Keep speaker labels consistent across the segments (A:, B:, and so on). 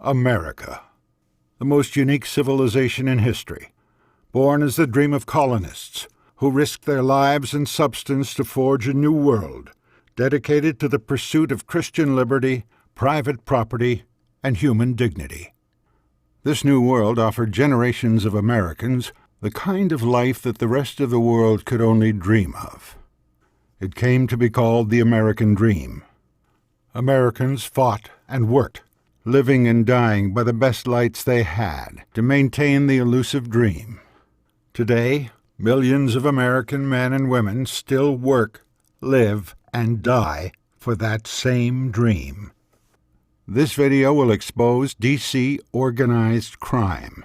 A: America, the most unique civilization in history, born as the dream of colonists who risked their lives and substance to forge a new world, dedicated to the pursuit of Christian liberty, private property, and human dignity. This new world offered generations of Americans the kind of life that the rest of the world could only dream of. It came to be called the American Dream. Americans fought and worked, living and dying by the best lights they had to maintain the elusive dream. Today, millions of American men and women still work, live, and die for that same dream. This video will expose D.C. organized crime,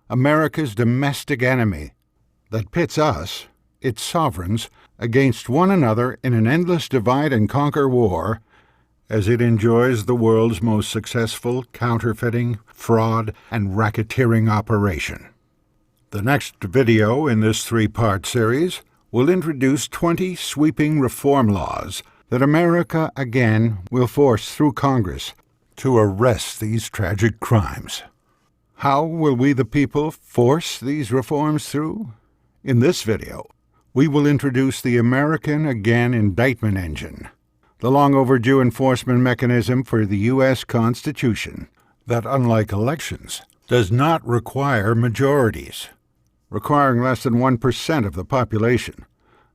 A: America's domestic enemy that pits us, its sovereigns, against one another in an endless divide-and-conquer war as it enjoys the world's most successful counterfeiting, fraud, and racketeering operation. The next video in this three-part series will introduce 20 sweeping reform laws that AmericaAgain will force through Congress to arrest these tragic crimes. How will we the people force these reforms through? In this video, we will introduce the AmericaAgain Indictment Engine, the long-overdue enforcement mechanism for the U.S. Constitution that, unlike elections, does not require majorities. Requiring less than 1% of the population,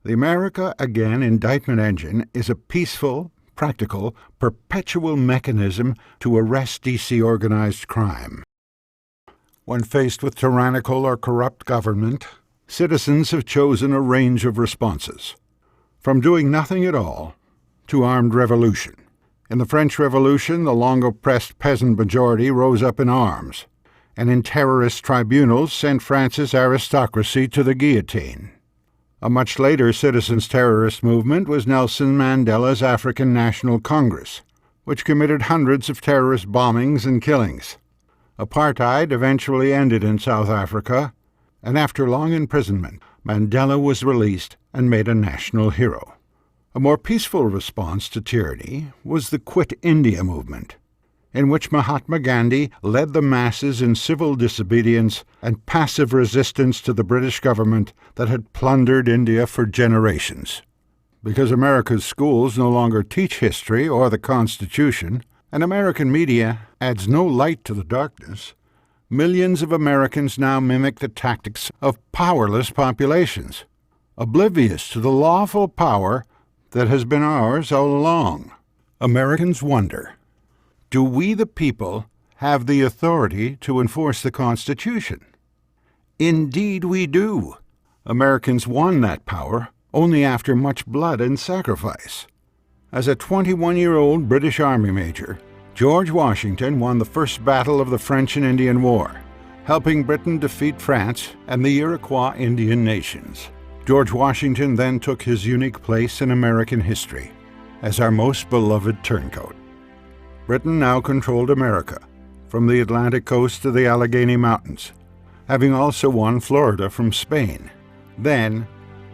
A: the AmericaAgain Indictment Engine is a peaceful, practical, perpetual mechanism to arrest D.C. organized crime. When faced with tyrannical or corrupt government, citizens have chosen a range of responses, from doing nothing at all to armed revolution. In the French Revolution, the long-oppressed peasant majority rose up in arms, and in terrorist tribunals sent France's aristocracy to the guillotine. A much later citizens' terrorist movement was Nelson Mandela's African National Congress, which committed hundreds of terrorist bombings and killings. Apartheid eventually ended in South Africa, and after long imprisonment, Mandela was released and made a national hero. A more peaceful response to tyranny was the Quit India movement, in which Mahatma Gandhi led the masses in civil disobedience and passive resistance to the British government that had plundered India for generations. Because America's schools no longer teach history or the Constitution, and American media adds no light to the darkness, millions of Americans now mimic the tactics of powerless populations, oblivious to the lawful power that has been ours all along. Americans wonder, do we the people have the authority to enforce the Constitution? Indeed we do. Americans won that power only after much blood and sacrifice. As a 21-year-old British Army major, George Washington won the first battle of the French and Indian War, helping Britain defeat France and the Iroquois Indian nations. George Washington then took his unique place in American history as our most beloved turncoat. Britain now controlled America, from the Atlantic coast to the Allegheny Mountains, having also won Florida from Spain. Then,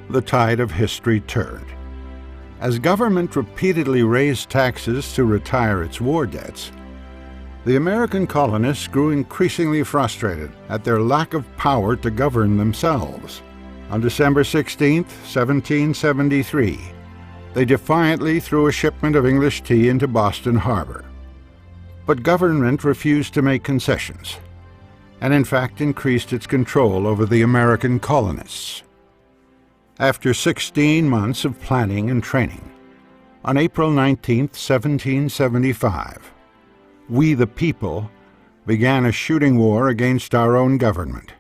A: the tide of history turned. As government repeatedly raised taxes to retire its war debts, the American colonists grew increasingly frustrated at their lack of power to govern themselves. On December 16, 1773, they defiantly threw a shipment of English tea into Boston Harbor. But government refused to make concessions, and in fact increased its control over the American colonists. After 16 months of planning and training, on April 19, 1775, we the people began a shooting war against our own government.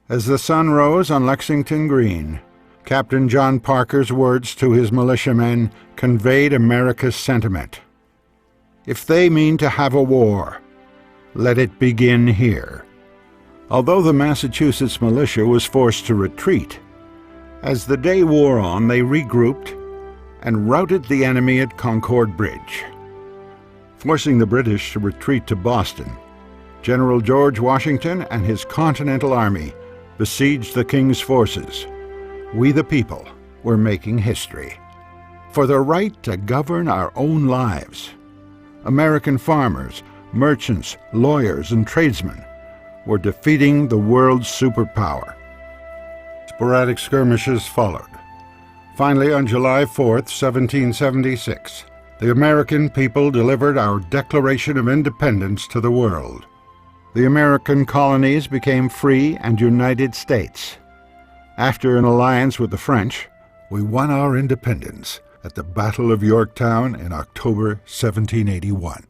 A: As the sun rose on Lexington Green, Captain John Parker's words to his militiamen conveyed America's sentiment. If they mean to have a war, let it begin here. Although the Massachusetts militia was forced to retreat, as the day wore on, they regrouped and routed the enemy at Concord Bridge. Forcing the British to retreat to Boston, General George Washington and his Continental Army besieged the King's forces. We the people were making history. For the right to govern our own lives, American farmers merchants, lawyers, and tradesmen were defeating the world's superpower. Sporadic skirmishes followed. Finally, on July 4th, 1776, the American people delivered our Declaration of Independence to the world. The American colonies became free and united states. After an alliance with the French, we won our independence at the Battle of Yorktown in October 1781.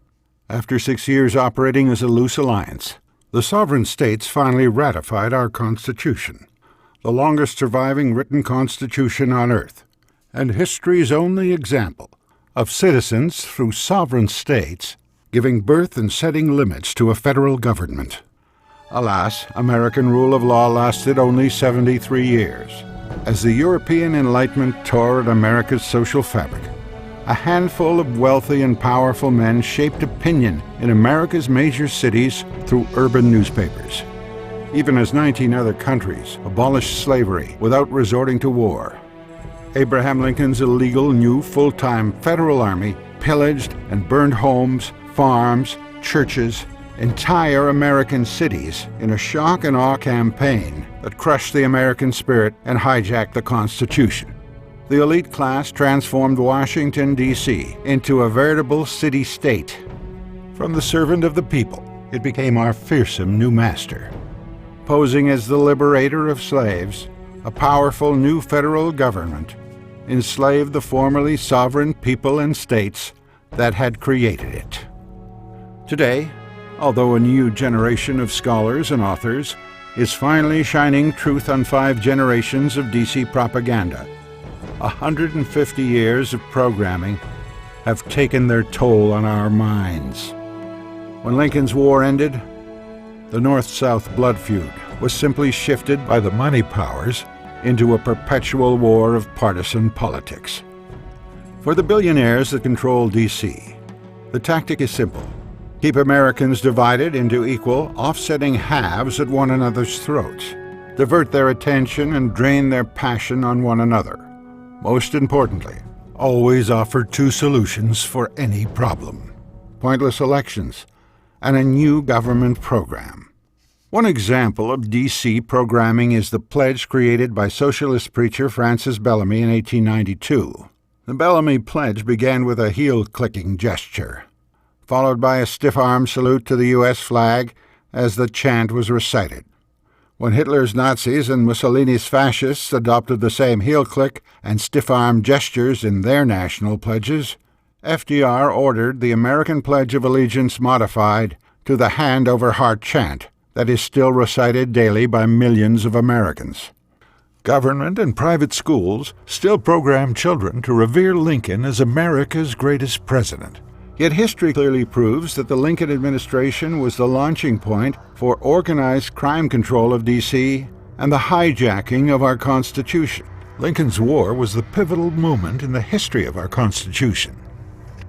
A: After 6 years operating as a loose alliance, the sovereign states finally ratified our Constitution, the longest surviving written constitution on earth, and history's only example of citizens through sovereign states giving birth and setting limits to a federal government. Alas, American rule of law lasted only 73 years. As the European Enlightenment tore at America's social fabric, a handful of wealthy and powerful men shaped opinion in America's major cities through urban newspapers. Even as 19 other countries abolished slavery without resorting to war, Abraham Lincoln's illegal new full-time federal army pillaged and burned homes, farms, churches, entire American cities in a shock and awe campaign that crushed the American spirit and hijacked the Constitution. The elite class transformed Washington, D.C. into a veritable city-state. From the servant of the people, it became our fearsome new master. Posing as the liberator of slaves, a powerful new federal government enslaved the formerly sovereign people and states that had created it. Today, although a new generation of scholars and authors is finally shining truth on 5 generations of DC propaganda, 150 years of programming have taken their toll on our minds. When Lincoln's war ended, the North-South blood feud was simply shifted by the money powers into a perpetual war of partisan politics. For the billionaires that control D.C., the tactic is simple. Keep Americans divided into equal, offsetting halves at one another's throats. Divert their attention and drain their passion on one another. Most importantly, always offer 2 solutions for any problem: pointless elections and a new government program. One example of D.C. programming is the pledge created by socialist preacher Francis Bellamy in 1892. The Bellamy Pledge began with a heel-clicking gesture, followed by a stiff-arm salute to the U.S. flag as the chant was recited. When Hitler's Nazis and Mussolini's fascists adopted the same heel-click and stiff-arm gestures in their national pledges, FDR ordered the American Pledge of Allegiance modified to the hand-over-heart chant that is still recited daily by millions of Americans. Government and private schools still program children to revere Lincoln as America's greatest president. Yet history clearly proves that the Lincoln administration was the launching point for organized crime control of D.C. and the hijacking of our Constitution. Lincoln's war was the pivotal moment in the history of our Constitution,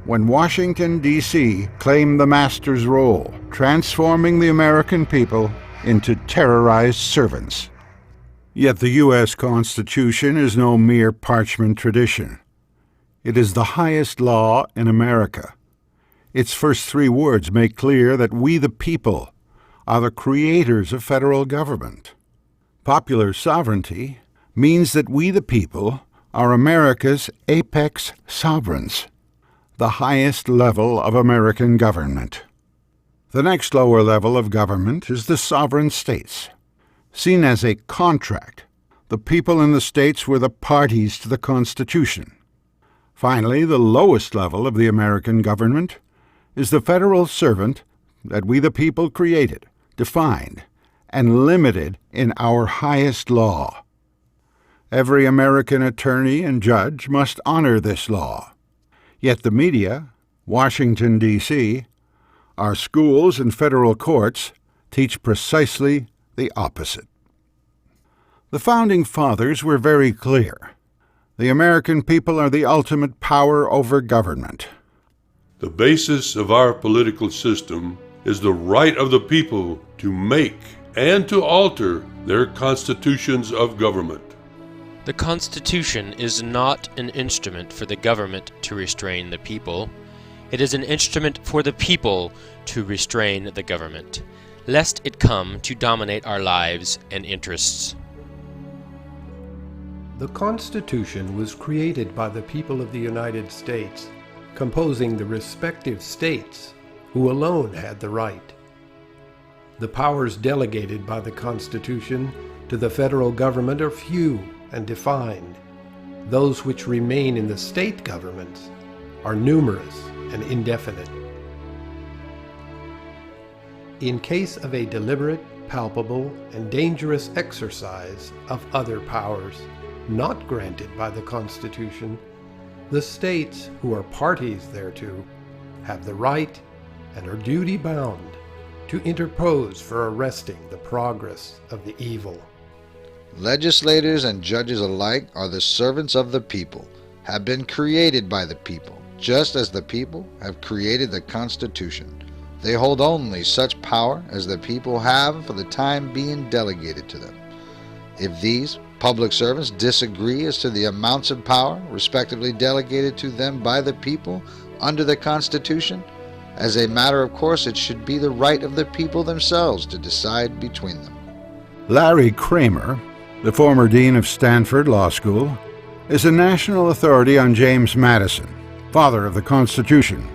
A: when Washington, D.C. claimed the master's role, transforming the American people into terrorized servants. Yet the U.S. Constitution is no mere parchment tradition. It is the highest law in America. Its first 3 words make clear that we the people are the creators of federal government. Popular sovereignty means that we the people are America's apex sovereigns, the highest level of American government. The next lower level of government is the sovereign states. Seen as a contract, the people in the states were the parties to the Constitution. Finally, the lowest level of the American government is the federal servant that we the people created, defined, and limited in our highest law. Every American attorney and judge must honor this law. Yet the media, Washington, D.C., our schools and federal courts teach precisely the opposite. The Founding Fathers were very clear. The American people are the ultimate power over government.
B: The basis of our political system is the right of the people to make and to alter their constitutions of government.
C: The Constitution is not an instrument for the government to restrain the people. It is an instrument for the people to restrain the government, lest it come to dominate our lives and interests.
D: The Constitution was created by the people of the United States, composing the respective states, who alone had the right. The powers delegated by the Constitution to the federal government are few and defined. Those which remain in the state governments are numerous and indefinite. In case of a deliberate, palpable, and dangerous exercise of other powers not granted by the Constitution, the states who are parties thereto have the right and are duty-bound to interpose for arresting the progress of the evil.
E: Legislators and judges alike are the servants of the people, have been created by the people, just as the people have created the Constitution. They hold only such power as the people have for the time being delegated to them. If these public servants disagree as to the amounts of power respectively delegated to them by the people under the Constitution, as a matter of course it should be the right of the people themselves to decide between them.
A: Larry Kramer, the former dean of Stanford Law School, is a national authority on James Madison, father of the Constitution.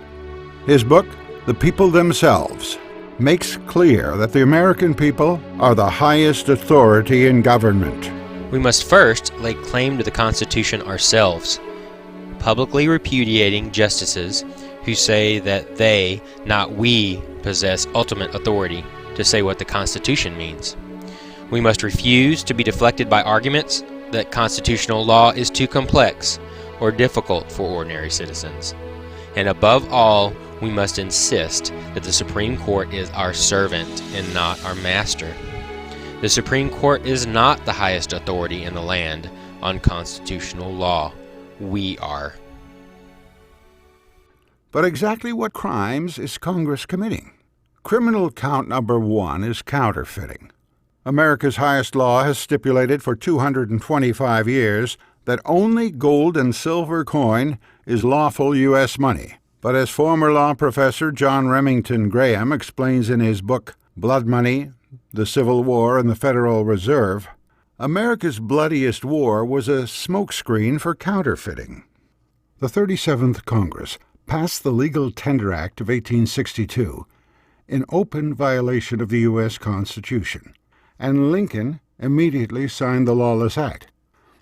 A: His book, The People Themselves, makes clear that the American people are the highest authority in government.
C: We must first lay claim to the Constitution ourselves, publicly repudiating justices who say that they, not we, possess ultimate authority to say what the Constitution means. We must refuse to be deflected by arguments that constitutional law is too complex or difficult for ordinary citizens. And above all, we must insist that the Supreme Court is our servant and not our master. The Supreme Court is not the highest authority in the land on constitutional law. We are.
A: But exactly what crimes is Congress committing? Criminal count number 1 is counterfeiting. America's highest law has stipulated for 225 years that only gold and silver coin is lawful U.S. money. But as former law professor John Remington Graham explains in his book, Blood Money, the Civil War and the Federal Reserve, America's bloodiest war was a smokescreen for counterfeiting. The 37th Congress passed the Legal Tender Act of 1862 in open violation of the U.S. Constitution, and Lincoln immediately signed the lawless act.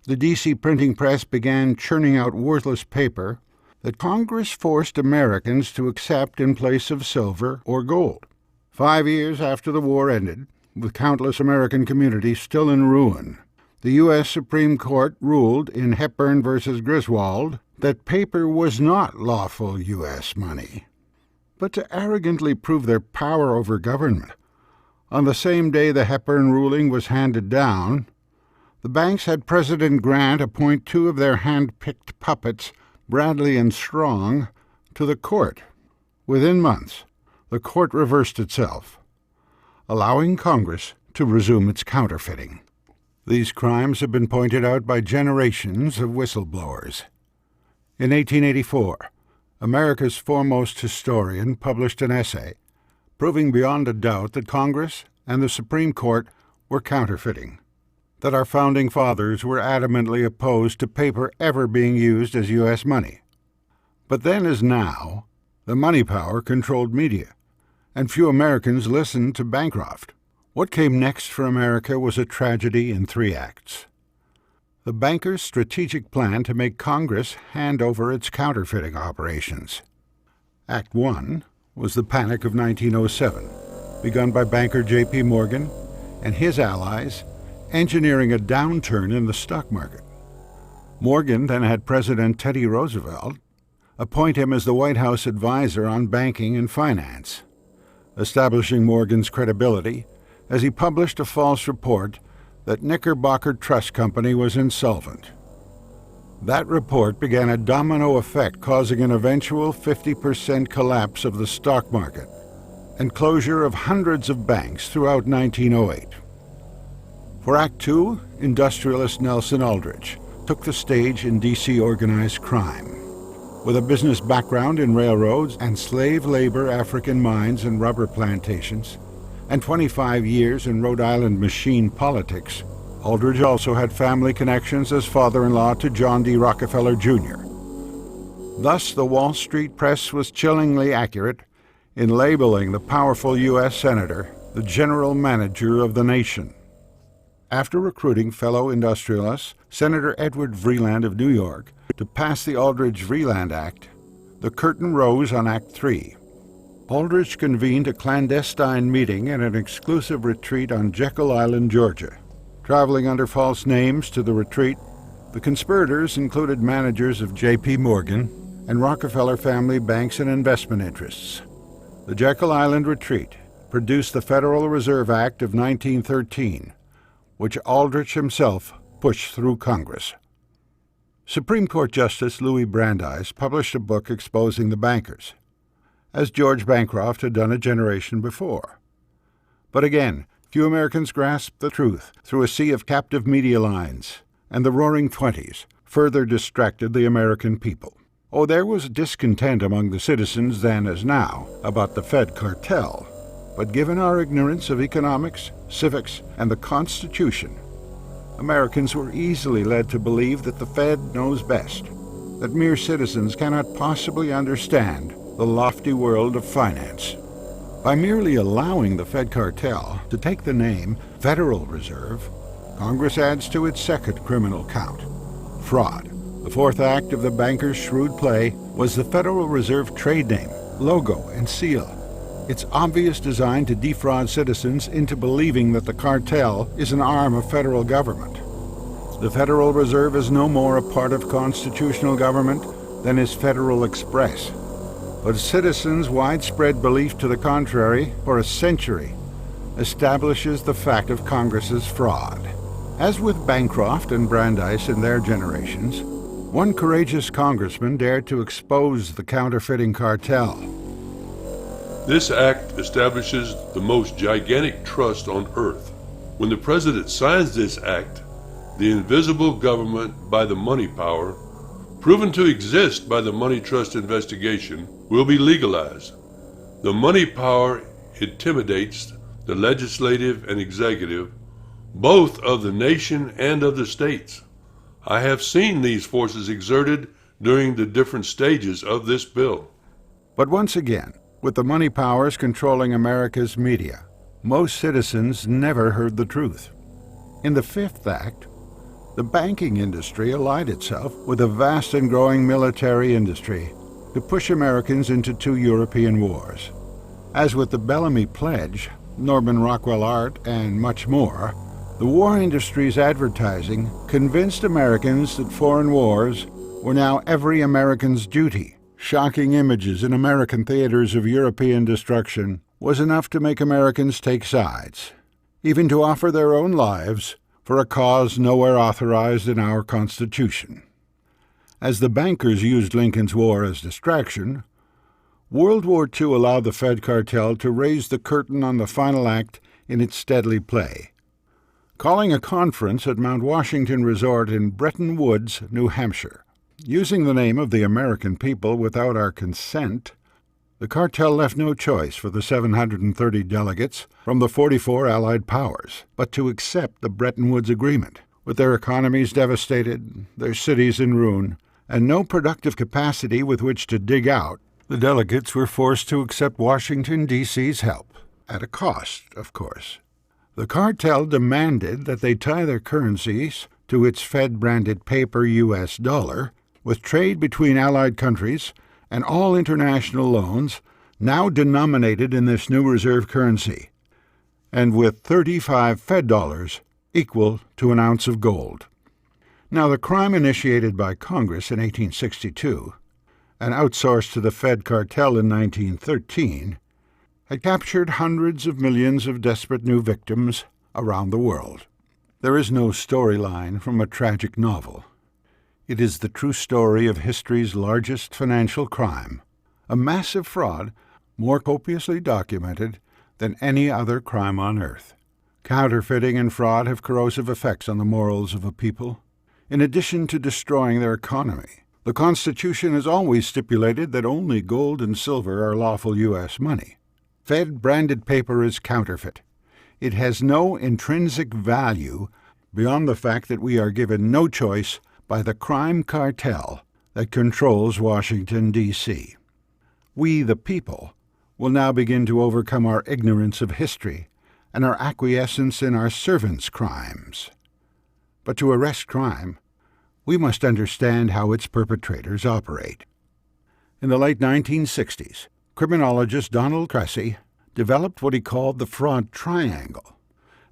A: The D.C. printing press began churning out worthless paper that Congress forced Americans to accept in place of silver or gold. 5 years after the war ended, with countless American communities still in ruin, the U.S. Supreme Court ruled in Hepburn v. Griswold that paper was not lawful U.S. money. But to arrogantly prove their power over government, on the same day the Hepburn ruling was handed down, the banks had President Grant appoint 2 of their hand-picked puppets, Bradley and Strong, to the court. Within months, the court reversed itself, allowing Congress to resume its counterfeiting. These crimes have been pointed out by generations of whistleblowers. In 1884, America's foremost historian published an essay proving beyond a doubt that Congress and the Supreme Court were counterfeiting, that our founding fathers were adamantly opposed to paper ever being used as U.S. money. But then as now, the money power controlled media, and few Americans listened to Bancroft. What came next for America was a tragedy in 3 acts. The bankers' strategic plan to make Congress hand over its counterfeiting operations. Act 1 was the Panic of 1907, begun by banker J.P. Morgan and his allies, engineering a downturn in the stock market. Morgan then had President Teddy Roosevelt appoint him as the White House advisor on banking and finance, establishing Morgan's credibility as he published a false report that Knickerbocker Trust Company was insolvent. That report began a domino effect, causing an eventual 50% collapse of the stock market and closure of hundreds of banks throughout 1908. For Act 2, industrialist Nelson Aldrich took the stage in D.C. organized crime. With a business background in railroads and slave labor African mines and rubber plantations, and 25 years in Rhode Island machine politics, Aldrich also had family connections as father-in-law to John D. Rockefeller Jr. Thus, the Wall Street press was chillingly accurate in labeling the powerful U.S. Senator the general manager of the nation. After recruiting fellow industrialists, Senator Edward Vreeland of New York, to pass the Aldrich-Vreeland Act, the curtain rose on Act 3. Aldrich convened a clandestine meeting at an exclusive retreat on Jekyll Island, Georgia. Traveling under false names to the retreat, the conspirators included managers of J.P. Morgan and Rockefeller family banks and investment interests. The Jekyll Island retreat produced the Federal Reserve Act of 1913, which Aldrich himself pushed through Congress. Supreme Court Justice Louis Brandeis published a book exposing the bankers, as George Bancroft had done a generation before. But again, few Americans grasped the truth through a sea of captive media lines, and the Roaring Twenties further distracted the American people. Oh, there was discontent among the citizens then as now about the Fed cartel, but given our ignorance of economics, civics, and the Constitution, Americans were easily led to believe that the Fed knows best, that mere citizens cannot possibly understand the lofty world of finance. By merely allowing the Fed cartel to take the name Federal Reserve, Congress adds to its second criminal count, fraud. The fourth act of the bankers' shrewd play was the Federal Reserve trade name, logo, and seal. Its obvious design to defraud citizens into believing that the cartel is an arm of federal government. The Federal Reserve is no more a part of constitutional government than is Federal Express. But citizens' widespread belief to the contrary for a century establishes the fact of Congress's fraud. As with Bancroft and Brandeis in their generations, one courageous congressman dared to expose the counterfeiting cartel.
B: This act establishes the most gigantic trust on earth. When the president signs this act, the invisible government by the money power, proven to exist by the money trust investigation, will be legalized. The money power intimidates the legislative and executive, both of the nation and of the states. I have seen these forces exerted during the different stages of this bill.
A: But once again, with the money powers controlling America's media, most citizens never heard the truth. In the Fifth Act, the banking industry allied itself with a vast and growing military industry to push Americans into 2 European wars. As with the Bellamy Pledge, Norman Rockwell Art, and much more, the war industry's advertising convinced Americans that foreign wars were now every American's duty. Shocking images in American theaters of European destruction was enough to make Americans take sides, even to offer their own lives for a cause nowhere authorized in our Constitution. As the bankers used Lincoln's War as distraction, World War II allowed the Fed cartel to raise the curtain on the final act in its deadly play. Calling a conference at Mount Washington Resort in Bretton Woods, New Hampshire, using the name of the American people without our consent, the cartel left no choice for the 730 delegates from the 44 Allied powers but to accept the Bretton Woods Agreement. With their economies devastated, their cities in ruin, and no productive capacity with which to dig out, the delegates were forced to accept Washington, D.C.'s help, at a cost, of course. The cartel demanded that they tie their currencies to its Fed-branded paper U.S. dollar, with trade between Allied countries and all international loans now denominated in this new reserve currency, and with 35 Fed dollars equal to an ounce of gold. Now, the crime initiated by Congress in 1862 and outsourced to the Fed cartel in 1913 had captured hundreds of millions of desperate new victims around the world. There is no storyline from a tragic novel. It is the true story of history's largest financial crime, a massive fraud more copiously documented than any other crime on earth. Counterfeiting and fraud have corrosive effects on the morals of a people. In addition to destroying their economy, The Constitution has always stipulated that only gold and silver are lawful U.S. money. Fed-branded paper is counterfeit. It has no intrinsic value beyond the fact that we are given no choice by the crime cartel that controls Washington, D.C. We, the people, will now begin to overcome our ignorance of history and our acquiescence in our servants' crimes. But to arrest crime, we must understand how its perpetrators operate. In the late 1960s, criminologist Donald Cressy developed what he called the fraud triangle,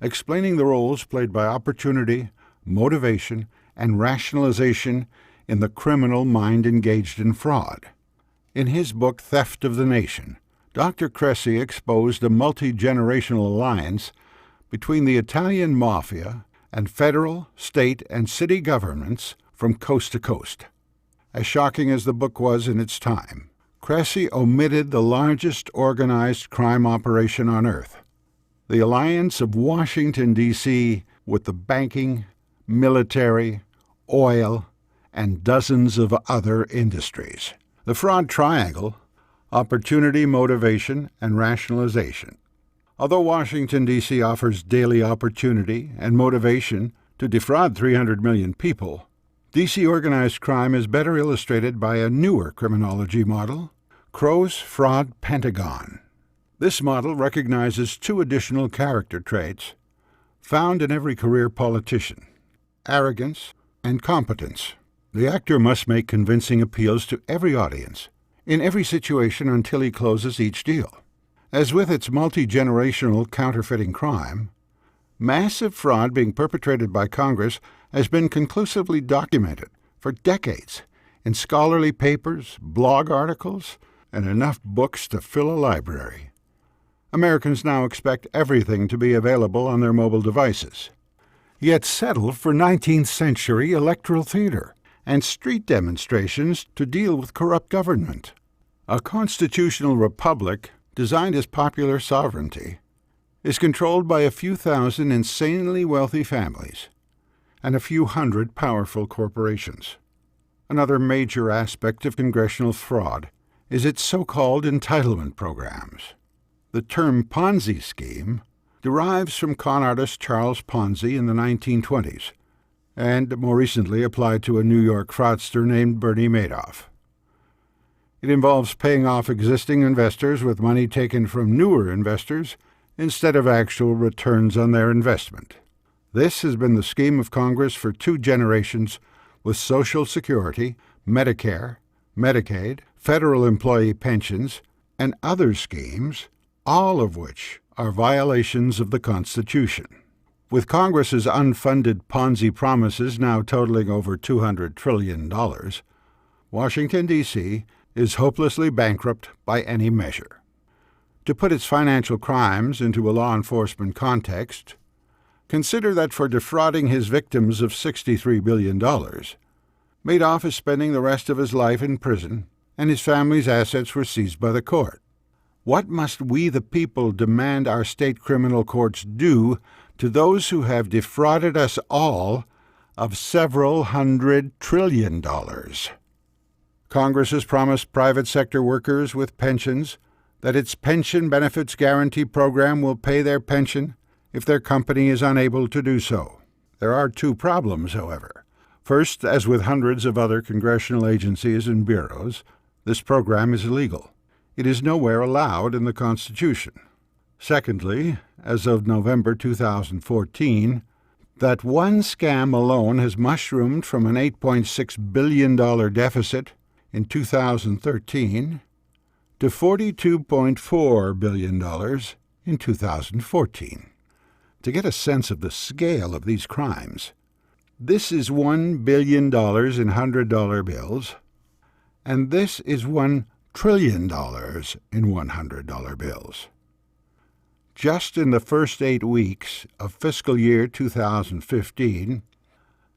A: explaining the roles played by opportunity, motivation, and rationalization in the criminal mind engaged in fraud. In his book Theft of the Nation, Dr. Cressy exposed a multi-generational alliance between the Italian mafia and federal, state, and city governments from coast to coast. As shocking as the book was in its time, Cressy omitted the largest organized crime operation on earth, the alliance of Washington, D.C. with the banking, military, oil, and dozens of other industries. The fraud triangle: opportunity, motivation, and rationalization. Although Washington, D.C. offers daily opportunity and motivation to defraud 300 million people, D.C. organized crime is better illustrated by a newer criminology model, Crow's Fraud Pentagon. This model recognizes two additional character traits found in every career politician: arrogance and competence. The actor must make convincing appeals to every audience, in every situation until he closes each deal. As with its multi-generational counterfeiting crime, massive fraud being perpetrated by Congress has been conclusively documented for decades in scholarly papers, blog articles, and enough books to fill a library. Americans now expect everything to be available on their mobile devices, yet settle for 19th century electoral theater and street demonstrations to deal with corrupt government. A constitutional republic designed as popular sovereignty is controlled by a few thousand insanely wealthy families and a few hundred powerful corporations. Another major aspect of congressional fraud is its so-called entitlement programs. The term Ponzi scheme derives from con artist Charles Ponzi in the 1920s, and more recently applied to a New York fraudster named Bernie Madoff. It involves paying off existing investors with money taken from newer investors instead of actual returns on their investment. This has been the scheme of Congress for 2 generations, with Social Security, Medicare, Medicaid, federal employee pensions, and other schemes, all of which are violations of the Constitution. With Congress's unfunded Ponzi promises now totaling over $200 trillion, Washington, D.C. is hopelessly bankrupt by any measure. To put its financial crimes into a law enforcement context, consider that for defrauding his victims of $63 billion, Madoff is spending the rest of his life in prison, and his family's assets were seized by the court. What must we, the people, demand our state criminal courts do to those who have defrauded us all of several $100 trillion? Congress has promised private sector workers with pensions that its Pension Benefits Guarantee Program will pay their pension if their company is unable to do so. There are 2 problems, however. First, as with hundreds of other congressional agencies and bureaus, this program is illegal. It is nowhere allowed in the Constitution. Secondly, as of November 2014, that one scam alone has mushroomed from an $8.6 billion deficit in 2013 to $42.4 billion in 2014. To get a sense of the scale of these crimes, this is $1 billion in $100 bills, and this is $1 trillion in $100 bills. Just in the first 8 weeks of fiscal year 2015,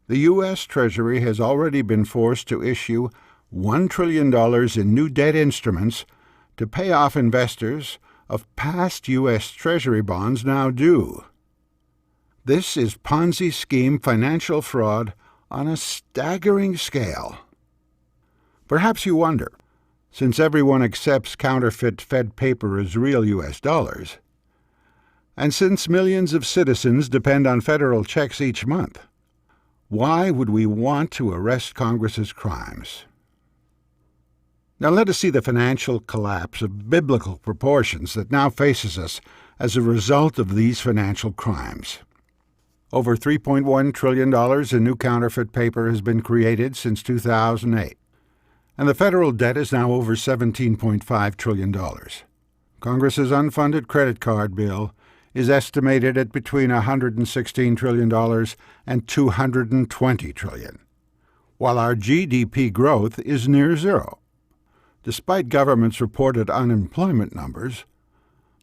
A: the U.S. Treasury has already been forced to issue $1 trillion in new debt instruments to pay off investors of past U.S. Treasury bonds now due. This is Ponzi scheme financial fraud on a staggering scale. Perhaps you wonder, since everyone accepts counterfeit Fed paper as real U.S. dollars, and since millions of citizens depend on federal checks each month, why would we want to arrest Congress's crimes? Now let us see the financial collapse of biblical proportions that now faces us as a result of these financial crimes. Over $3.1 trillion in new counterfeit paper has been created since 2008, and the federal debt is now over $17.5 trillion. Congress's unfunded credit card bill is estimated at between $116 trillion and $220 trillion, while our GDP growth is near zero. Despite government's reported unemployment numbers,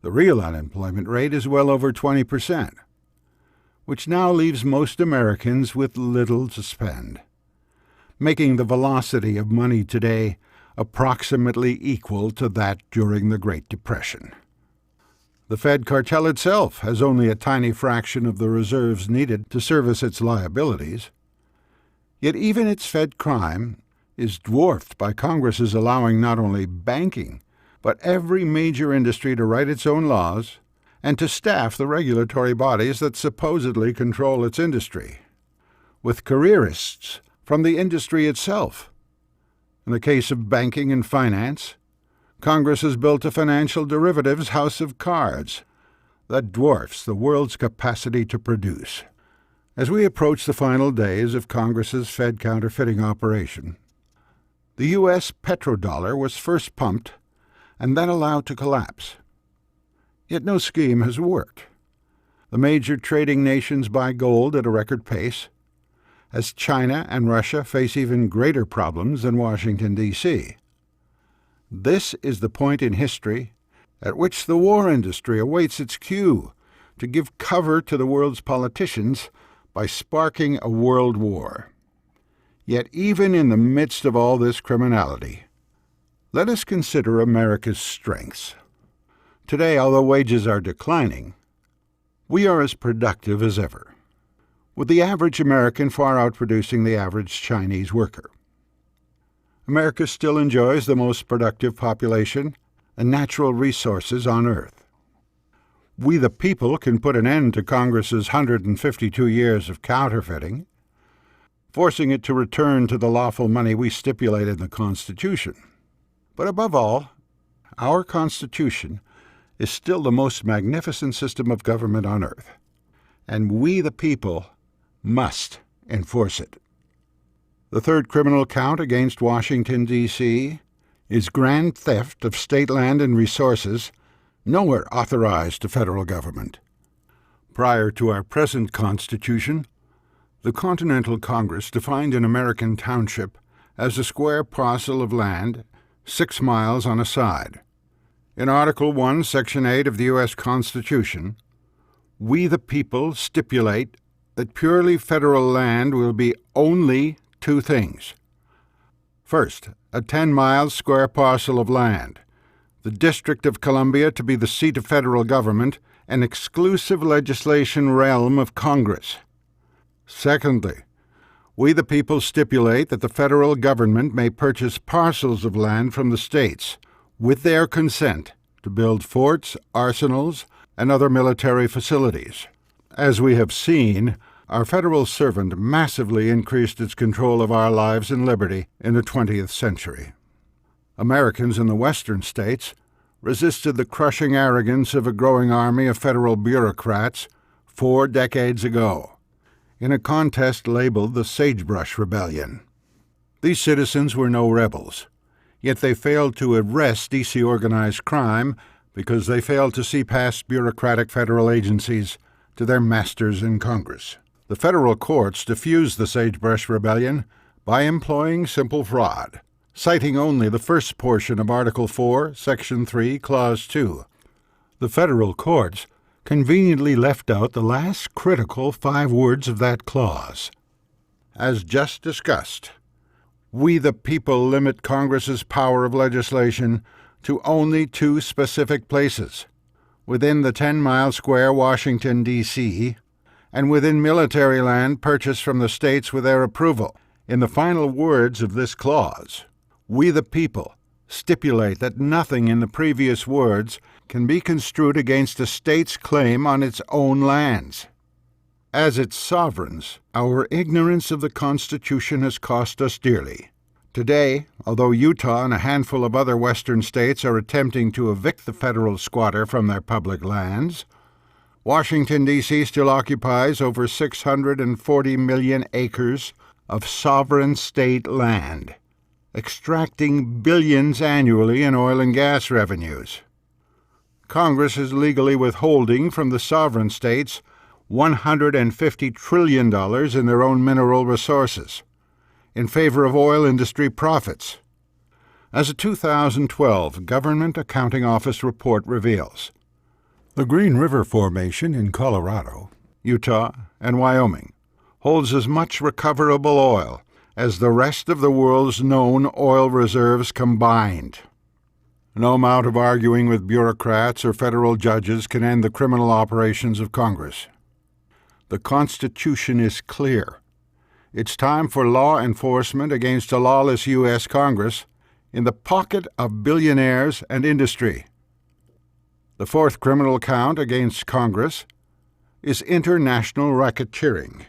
A: the real unemployment rate is well over 20%, which now leaves most Americans with little to spend, making the velocity of money today approximately equal to that during the Great Depression. The Fed cartel itself has only a tiny fraction of the reserves needed to service its liabilities, yet even its Fed crime is dwarfed by Congress's allowing not only banking, but every major industry to write its own laws and to staff the regulatory bodies that supposedly control its industry, with careerists from the industry itself. In the case of banking and finance, Congress has built a financial derivatives house of cards that dwarfs the world's capacity to produce. As we approach the final days of Congress's Fed counterfeiting operation, the U.S. petrodollar was first pumped and then allowed to collapse. Yet no scheme has worked. The major trading nations buy gold at a record pace, as China and Russia face even greater problems than Washington, D.C. This is the point in history at which the war industry awaits its cue to give cover to the world's politicians by sparking a world war. Yet even in the midst of all this criminality, let us consider America's strengths. Today, although wages are declining, we are as productive as ever, with the average American far outproducing the average Chinese worker. America still enjoys the most productive population and natural resources on Earth. We the people can put an end to Congress's 152 years of counterfeiting, forcing it to return to the lawful money we stipulate in the Constitution. But above all, our Constitution is still the most magnificent system of government on earth, and we the people must enforce it. The third criminal count against Washington, D.C. is grand theft of state land and resources nowhere authorized to federal government. Prior to our present Constitution, the Continental Congress defined an American township as a square parcel of land 6 miles on a side. In Article 1, Section 8 of the U.S. Constitution, we the people stipulate that purely federal land will be only 2 things. First, a 10-mile square parcel of land, the District of Columbia to be the seat of federal government, an exclusive legislation realm of Congress. Secondly, we the people stipulate that the federal government may purchase parcels of land from the states, with their consent, to build forts, arsenals, and other military facilities. As we have seen, our federal servant massively increased its control of our lives and liberty in the 20th century. Americans in the western states resisted the crushing arrogance of a growing army of federal bureaucrats 4 decades ago, in a contest labeled the Sagebrush Rebellion. These citizens were no rebels, yet they failed to arrest D.C. organized crime because they failed to see past bureaucratic federal agencies to their masters in Congress. The federal courts diffused the Sagebrush Rebellion by employing simple fraud, citing only the first portion of Article 4, Section 3, Clause 2. The federal courts conveniently left out the last critical 5 words of that clause. As just discussed, we the people limit Congress's power of legislation to only 2 specific places, within the 10-mile square Washington, D.C., and within military land purchased from the states with their approval. In the final words of this clause, "We the people stipulate that nothing in the previous words can be construed against a state's claim on its own lands. As its sovereigns, our ignorance of the Constitution has cost us dearly. Today, although Utah and a handful of other western states are attempting to evict the federal squatter from their public lands, Washington, D.C. still occupies over 640 million acres of sovereign state land, extracting billions annually in oil and gas revenues. Congress is legally withholding from the sovereign states $150 trillion in their own mineral resources, in favor of oil industry profits. As a 2012 Government Accounting Office report reveals, the Green River Formation in Colorado, Utah, and Wyoming holds as much recoverable oil as the rest of the world's known oil reserves combined. No amount of arguing with bureaucrats or federal judges can end the criminal operations of Congress. The Constitution is clear. It's time for law enforcement against a lawless U.S. Congress in the pocket of billionaires and industry. The fourth criminal count against Congress is international racketeering.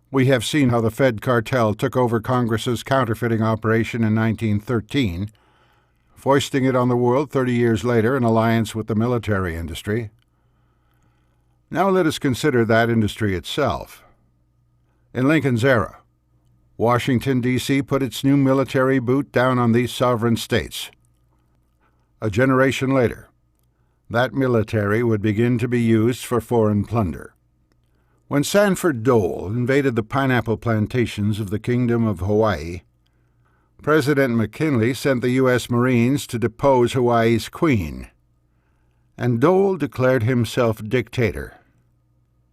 A: We have seen how the Fed cartel took over Congress's counterfeiting operation in 1913, foisting it on the world 30 years later in alliance with the military industry. Now let us consider that industry itself. In Lincoln's era, Washington, D.C. put its new military boot down on these sovereign states. A generation later, that military would begin to be used for foreign plunder. When Sanford Dole invaded the pineapple plantations of the Kingdom of Hawaii, President McKinley sent the U.S. Marines to depose Hawaii's queen, and Dole declared himself dictator.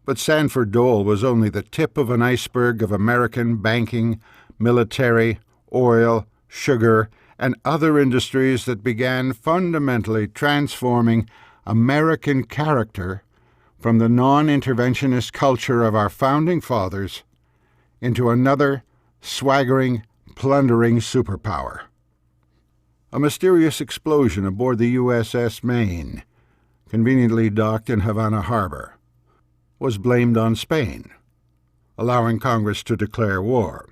A: But Sanford Dole was only the tip of an iceberg of American banking, military, oil, sugar, and other industries that began fundamentally transforming American character from the non-interventionist culture of our founding fathers into another swaggering, plundering superpower. A mysterious explosion aboard the USS Maine, conveniently docked in Havana Harbor, was blamed on Spain, allowing Congress to declare war.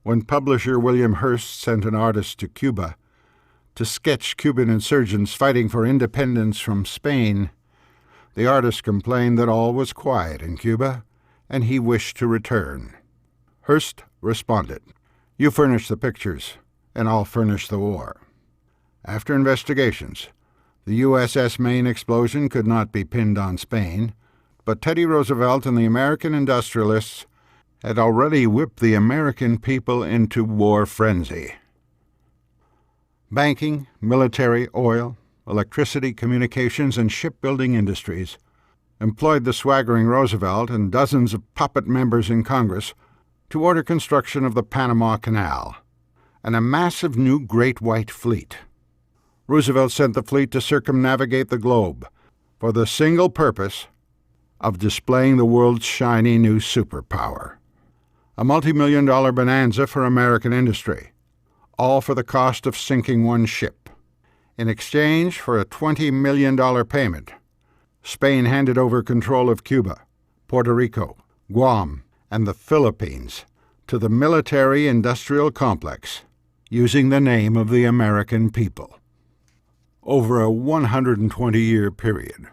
A: When publisher William Hearst sent an artist to Cuba to sketch Cuban insurgents fighting for independence from Spain, the artist complained that all was quiet in Cuba, and he wished to return. Hearst responded, "You furnish the pictures, and I'll furnish the war." After investigations, the USS Maine explosion could not be pinned on Spain, but Teddy Roosevelt and the American industrialists had already whipped the American people into war frenzy. Banking, military, oil, electricity, communications, and shipbuilding industries employed the swaggering Roosevelt and dozens of puppet members in Congress to order construction of the Panama Canal and a massive new Great White Fleet. Roosevelt sent the fleet to circumnavigate the globe for the single purpose of displaying the world's shiny new superpower. A multi-million-dollar bonanza for American industry, all for the cost of sinking one ship. In exchange for a $20 million payment, Spain handed over control of Cuba, Puerto Rico, Guam, and the Philippines to the military-industrial complex, using the name of the American people. Over a 120-year period,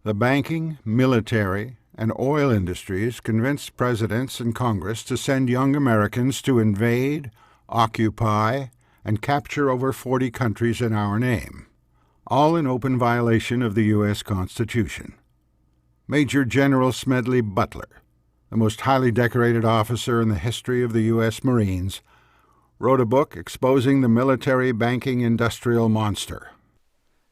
A: the banking, military, and oil industries convinced presidents and Congress to send young Americans to invade, occupy, and capture over 40 countries in our name, all in open violation of the U.S. Constitution. Major General Smedley Butler, the most highly decorated officer in the history of the U.S. Marines, wrote a book exposing the military banking industrial monster.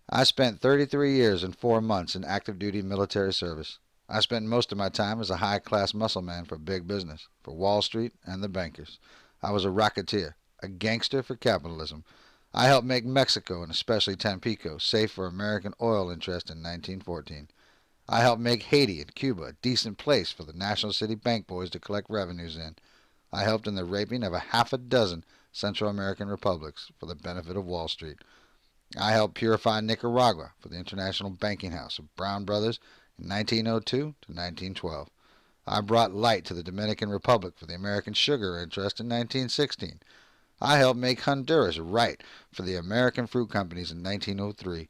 E: I spent 33 years and 4 months in active duty military service. I spent most of my time as a high-class muscle man for big business, for Wall Street and the bankers. I was a racketeer, a gangster for capitalism. I helped make Mexico, and especially Tampico, safe for American oil interest in 1914. I helped make Haiti and Cuba a decent place for the National City Bank boys to collect revenues in. I helped in the raping of a half a dozen Central American republics for the benefit of Wall Street. I helped purify Nicaragua for the International Banking House of Brown Brothers in 1902 to 1912. I brought light to the Dominican Republic for the American Sugar Interest in 1916. I helped make Honduras right for the American fruit companies in 1903.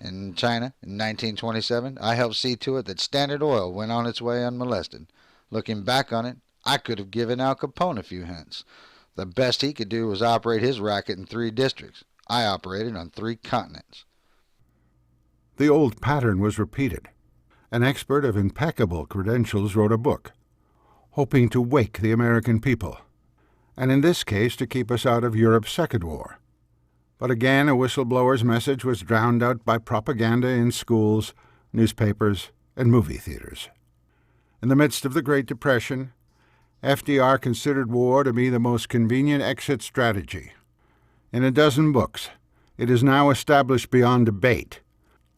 E: In China, in 1927, I helped see to it that Standard Oil went on its way unmolested. Looking back on it, I could have given Al Capone a few hints. The best he could do was operate his racket in 3 districts. I operated on 3 continents.
A: The old pattern was repeated. An expert of impeccable credentials wrote a book, hoping to wake the American people, and in this case to keep us out of Europe's Second War. But again, a whistleblower's message was drowned out by propaganda in schools, newspapers, and movie theaters. In the midst of the Great Depression, FDR considered war to be the most convenient exit strategy. In a dozen books, it is now established beyond debate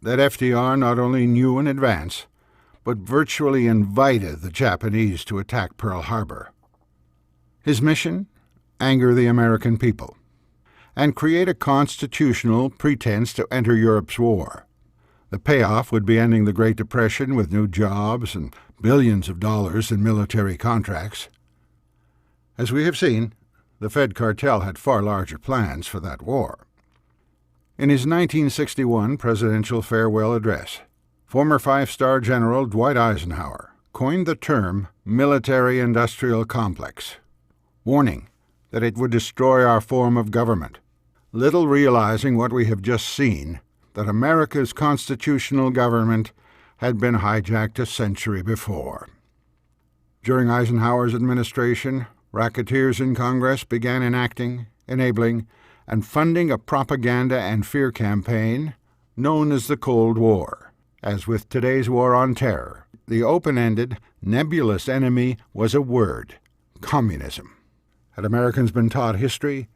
A: that FDR not only knew in advance, but virtually invited the Japanese to attack Pearl Harbor. His mission? Anger the American people, and create a constitutional pretense to enter Europe's war. The payoff would be ending the Great Depression with new jobs and billions of dollars in military contracts. As we have seen, the Fed cartel had far larger plans for that war. In his 1961 presidential farewell address, former 5-star General Dwight Eisenhower coined the term military-industrial complex, warning that it would destroy our form of government, little realizing what we have just seen, that America's constitutional government had been hijacked a century before. During Eisenhower's administration, racketeers in Congress began enacting, enabling, and funding a propaganda and fear campaign known as the Cold War. As with today's war on terror, the open-ended, nebulous enemy was a word: communism. Had Americans been taught history,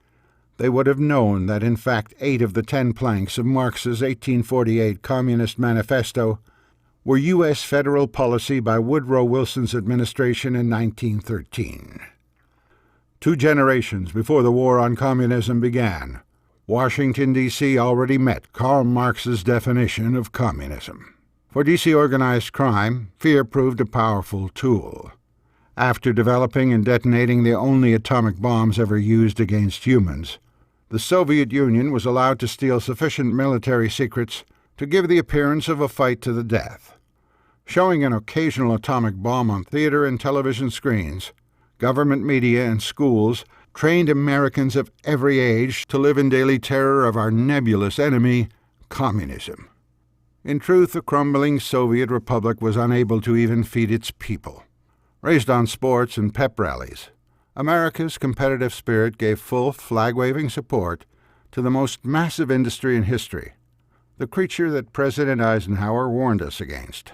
A: they would have known that in fact 8 of the 10 planks of Marx's 1848 Communist Manifesto were U.S. federal policy by Woodrow Wilson's administration in 1913. 2 generations before the war on communism began, Washington, D.C. already met Karl Marx's definition of communism. For D.C. organized crime, fear proved a powerful tool. After developing and detonating the only atomic bombs ever used against humans, the Soviet Union was allowed to steal sufficient military secrets to give the appearance of a fight to the death. Showing an occasional atomic bomb on theater and television screens, government media and schools trained Americans of every age to live in daily terror of our nebulous enemy, communism. In truth, the crumbling Soviet Republic was unable to even feed its people. Raised on sports and pep rallies, America's competitive spirit gave full flag-waving support to the most massive industry in history, the creature that President Eisenhower warned us against,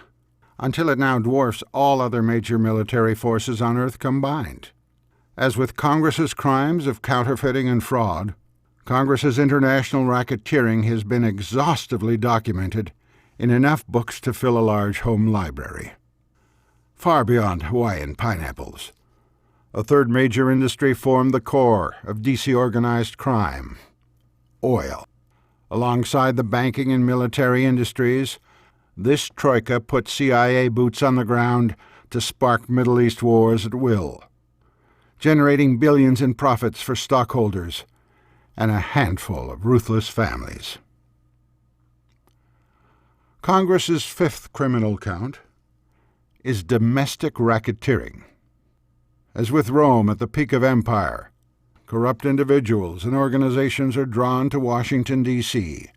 A: until it now dwarfs all other major military forces on Earth combined. As with Congress's crimes of counterfeiting and fraud, Congress's international racketeering has been exhaustively documented in enough books to fill a large home library. Far beyond Hawaiian pineapples, a third major industry formed the core of D.C. organized crime: oil. Alongside the banking and military industries, this troika put CIA boots on the ground to spark Middle East wars at will, generating billions in profits for stockholders and a handful of ruthless families. Congress's 5th criminal count is domestic racketeering. As with Rome at the peak of empire, corrupt individuals and organizations are drawn to Washington, D.C.,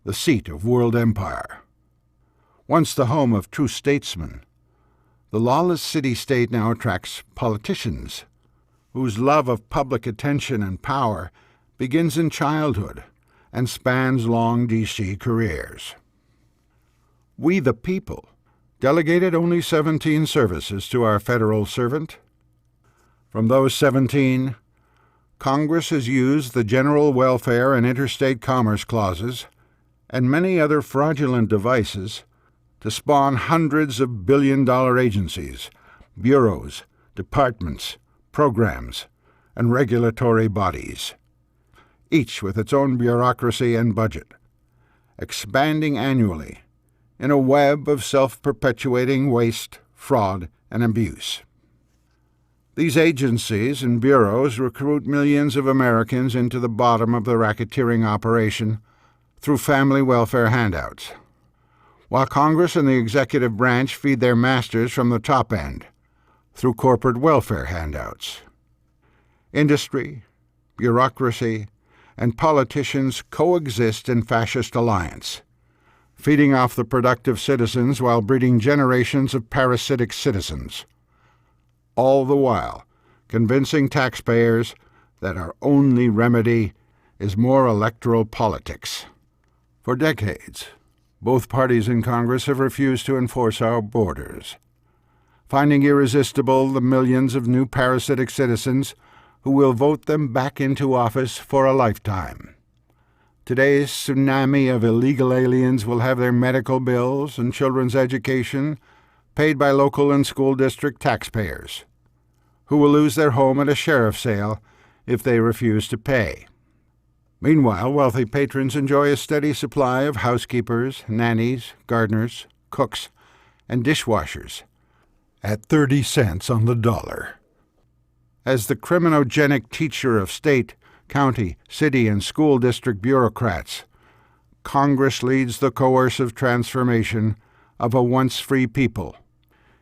A: the seat of world empire. Once the home of true statesmen, the lawless city-state now attracts politicians whose love of public attention and power begins in childhood and spans long D.C. careers. We, the people, delegated only 17 services to our federal servant. From those 17, Congress has used the general welfare and interstate commerce clauses and many other fraudulent devices to spawn hundreds of billion-dollar agencies, bureaus, departments, programs, and regulatory bodies, each with its own bureaucracy and budget, expanding annually in a web of self-perpetuating waste, fraud, and abuse. These agencies and bureaus recruit millions of Americans into the bottom of the racketeering operation through family welfare handouts, while Congress and the executive branch feed their masters from the top end through corporate welfare handouts. Industry, bureaucracy, and politicians coexist in fascist alliance, feeding off the productive citizens while breeding generations of parasitic citizens, all the while convincing taxpayers that our only remedy is more electoral politics. For decades, both parties in Congress have refused to enforce our borders, finding irresistible the millions of new parasitic citizens who will vote them back into office for a lifetime. Today's tsunami of illegal aliens will have their medical bills and children's education paid by local and school district taxpayers, who will lose their home at a sheriff's sale if they refuse to pay. Meanwhile, wealthy patrons enjoy a steady supply of housekeepers, nannies, gardeners, cooks, and dishwashers at 30 cents on the dollar. As the criminogenic teacher of state, county, city, and school district bureaucrats, Congress leads the coercive transformation of a once free people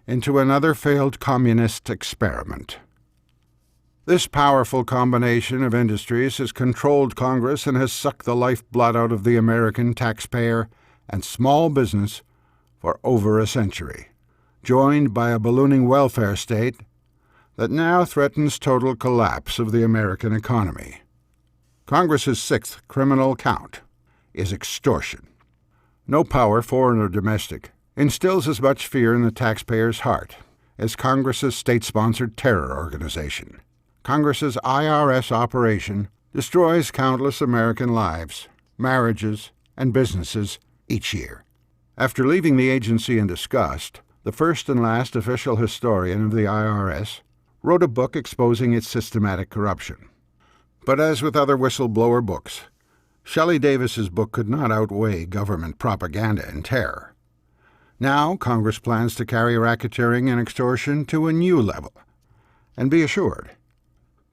A: into another failed communist experiment. This powerful combination of industries has controlled Congress and has sucked the lifeblood out of the American taxpayer and small business for over a century, joined by a ballooning welfare state that now threatens total collapse of the American economy. Congress's sixth criminal count is extortion. No power, foreign or domestic, instills as much fear in the taxpayer's heart as Congress's state-sponsored terror organization. Congress's IRS operation destroys countless American lives, marriages, and businesses each year. After leaving the agency in disgust, the first and last official historian of the IRS wrote a book exposing its systematic corruption. But as with other whistleblower books, Shelley Davis's book could not outweigh government propaganda and terror. Now Congress plans to carry racketeering and extortion to a new level. And be assured,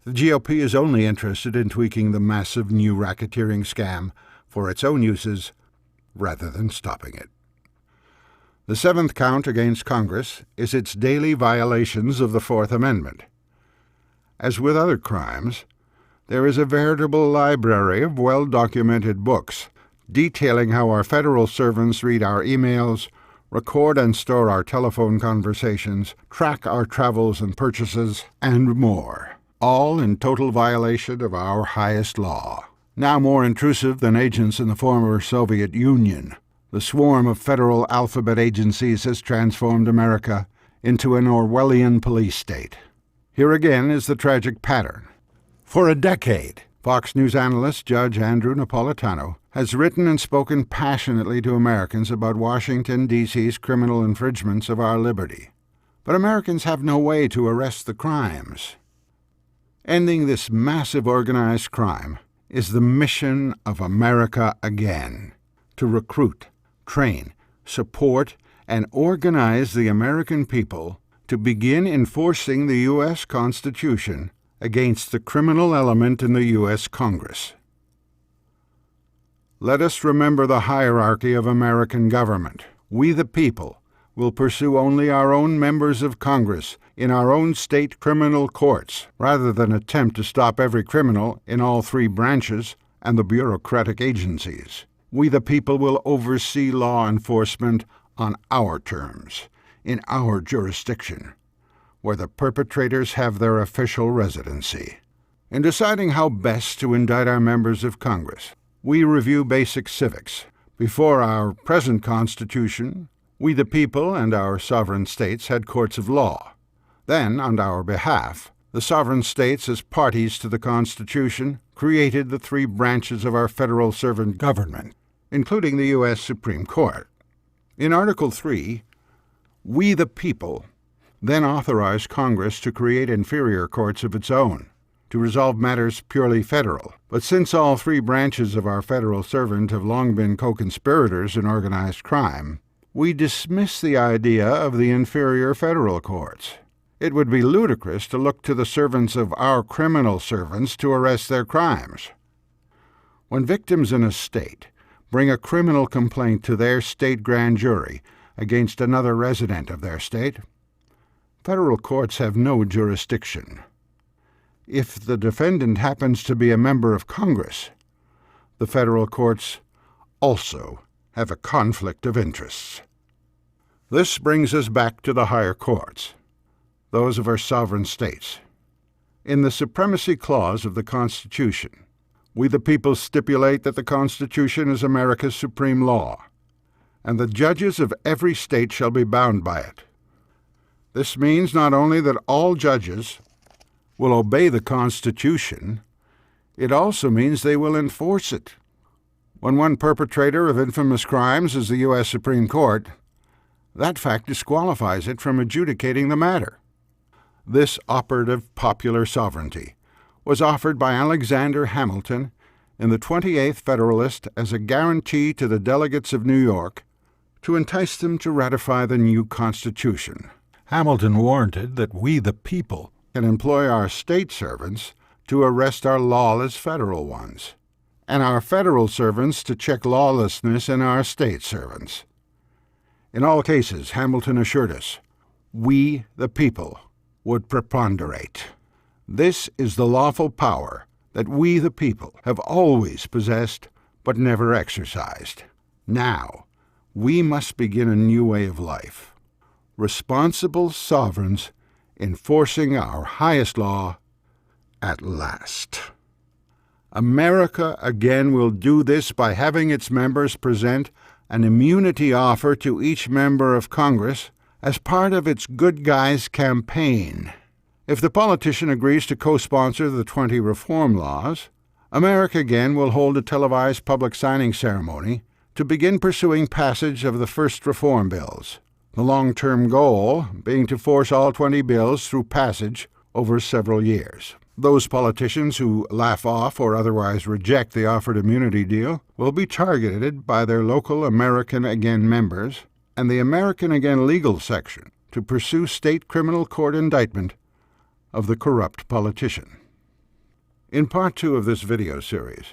A: the GOP is only interested in tweaking the massive new racketeering scam for its own uses rather than stopping it. The seventh count against Congress is its daily violations of the Fourth Amendment. As with other crimes, there is a veritable library of well-documented books detailing how our federal servants read our emails, record and store our telephone conversations, track our travels and purchases, and more, all in total violation of our highest law. Now more intrusive than agents in the former Soviet Union, the swarm of federal alphabet agencies has transformed America into an Orwellian police state. Here again is the tragic pattern. For a decade, Fox News analyst Judge Andrew Napolitano has written and spoken passionately to Americans about Washington, D.C.'s criminal infringements of our liberty. But Americans have no way to arrest the crimes. Ending this massive organized crime is the mission of AmericaAgain, to recruit, train, support, and organize the American people to begin enforcing the U.S. Constitution against the criminal element in the U.S. Congress. Let us remember the hierarchy of American government. We, the people, will pursue only our own members of Congress in our own state criminal courts, rather than attempt to stop every criminal in all three branches and the bureaucratic agencies. We, the people, will oversee law enforcement on our terms, in our jurisdiction, where the perpetrators have their official residency. In deciding how best to indict our members of Congress, we review basic civics. Before our present Constitution, we the people and our sovereign states had courts of law. Then, on our behalf, the sovereign states, as parties to the Constitution, created the three branches of our federal servant government, including the U.S. Supreme Court. In Article 3, we the people then authorized Congress to create inferior courts of its own, to resolve matters purely federal. But since all three branches of our federal servant have long been co-conspirators in organized crime, we dismiss the idea of the inferior federal courts. It would be ludicrous to look to the servants of our criminal servants to arrest their crimes. When victims in a state bring a criminal complaint to their state grand jury against another resident of their state, federal courts have no jurisdiction. If the defendant happens to be a member of Congress, the federal courts also have a conflict of interests. This brings us back to the higher courts, those of our sovereign states. In the Supremacy Clause of the Constitution, we the people stipulate that the Constitution is America's supreme law, and the judges of every state shall be bound by it. This means not only that all judges will obey the Constitution, it also means they will enforce it. When one perpetrator of infamous crimes is the U.S. Supreme Court, that fact disqualifies it from adjudicating the matter. This operative popular sovereignty was offered by Alexander Hamilton in the 28th Federalist as a guarantee to the delegates of New York to entice them to ratify the new Constitution. Hamilton warranted that we the people can employ our state servants to arrest our lawless federal ones, and our federal servants to check lawlessness in our state servants. In all cases, Hamilton assured us, we the people would preponderate. This is the lawful power that we the people have always possessed but never exercised. Now, we must begin a new way of life. Responsible sovereigns enforcing our highest law at last. America again will do this by having its members present an immunity offer to each member of Congress as part of its Good Guys campaign. If the politician agrees to co-sponsor the 20 reform laws, AmericaAgain will hold a televised public signing ceremony to begin pursuing passage of the first reform bills, the long-term goal being to force all 20 bills through passage over several years. Those politicians who laugh off or otherwise reject the offered immunity deal will be targeted by their local AmericaAgain members and the AmericaAgain legal section to pursue state criminal court indictment of the corrupt politician. In Part 2 of this video series,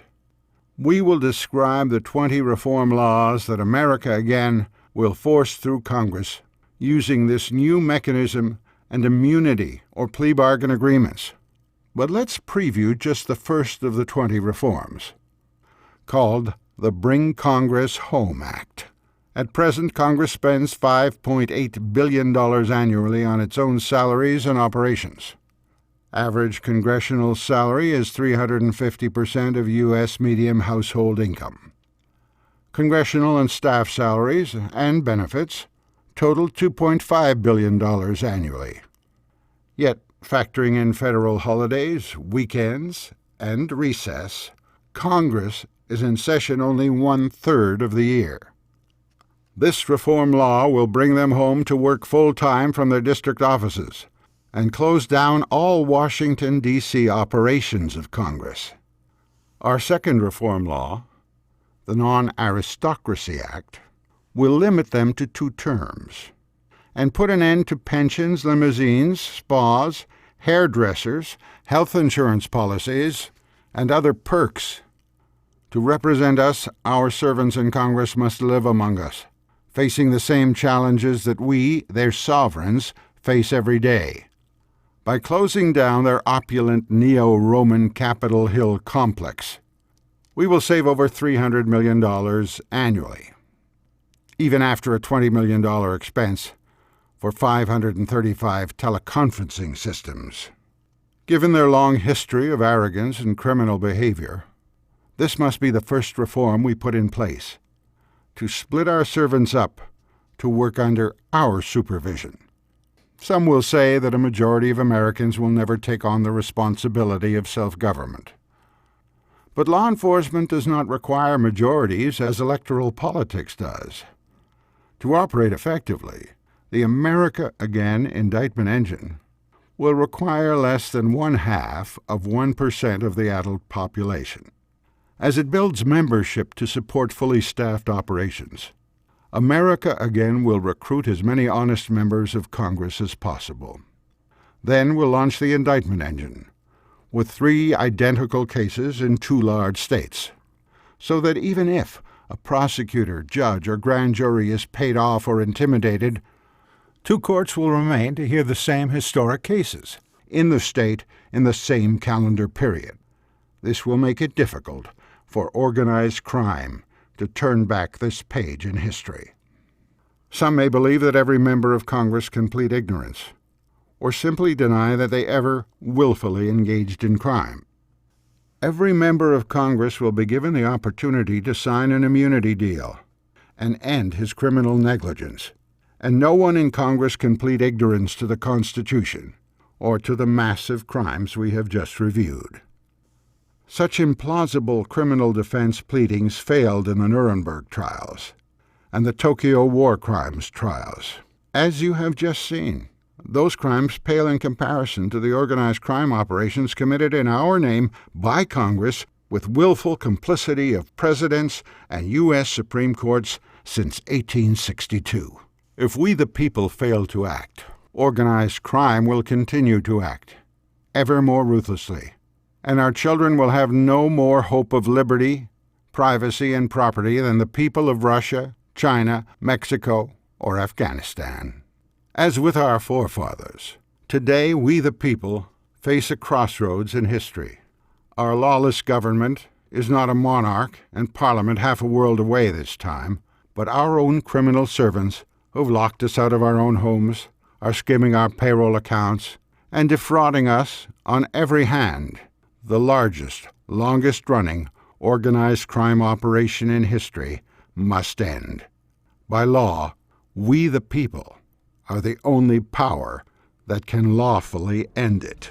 A: we will describe the 20 reform laws that AmericaAgain will force through Congress using this new mechanism and immunity or plea bargain agreements. But let's preview just the first of the 20 reforms, called the Bring Congress Home Act. At present, Congress spends $5.8 billion annually on its own salaries and operations. Average congressional salary is 350% of U.S. median household income. Congressional and staff salaries and benefits total $2.5 billion annually. Yet, factoring in federal holidays, weekends, and recess, Congress is in session only 1/3 of the year. This reform law will bring them home to work full-time from their district offices and close down all Washington, D.C. operations of Congress. Our second reform law, the Non-Aristocracy Act, will limit them to 2 terms and put an end to pensions, limousines, spas, hairdressers, health insurance policies, and other perks. To represent us, our servants in Congress must live among us, facing the same challenges that we, their sovereigns, face every day. By closing down their opulent neo-Roman Capitol Hill complex, we will save over $300 million annually, even after a $20 million expense for 535 teleconferencing systems. Given their long history of arrogance and criminal behavior, this must be the first reform we put in place, to split our servants up to work under our supervision. Some will say that a majority of Americans will never take on the responsibility of self-government. But law enforcement does not require majorities as electoral politics does. To operate effectively, the AmericaAgain indictment engine will require less than 0.5% of the adult population. As it builds membership to support fully staffed operations, AmericaAgain will recruit as many honest members of Congress as possible. Then we'll launch the indictment engine, with 3 identical cases in 2 large states, so that even if a prosecutor, judge, or grand jury is paid off or intimidated, 2 courts will remain to hear the same historic cases in the state in the same calendar period. This will make it difficult for organized crime to turn back this page in history. Some may believe that every member of Congress can plead ignorance, or simply deny that they ever willfully engaged in crime. Every member of Congress will be given the opportunity to sign an immunity deal and end his criminal negligence, and no one in Congress can plead ignorance to the Constitution or to the massive crimes we have just reviewed. Such implausible criminal defense pleadings failed in the Nuremberg trials and the Tokyo war crimes trials. As you have just seen, those crimes pale in comparison to the organized crime operations committed in our name by Congress with willful complicity of presidents and U.S. Supreme Courts since 1862. If we the people fail to act, organized crime will continue to act, ever more ruthlessly, and our children will have no more hope of liberty, privacy, and property than the people of Russia, China, Mexico, or Afghanistan. As with our forefathers, today we the people face a crossroads in history. Our lawless government is not a monarch and Parliament half a world away this time, but our own criminal servants who've locked us out of our own homes, are skimming our payroll accounts, and defrauding us on every hand. The largest, longest-running organized crime operation in history must end. By law, we the people are the only power that can lawfully end it.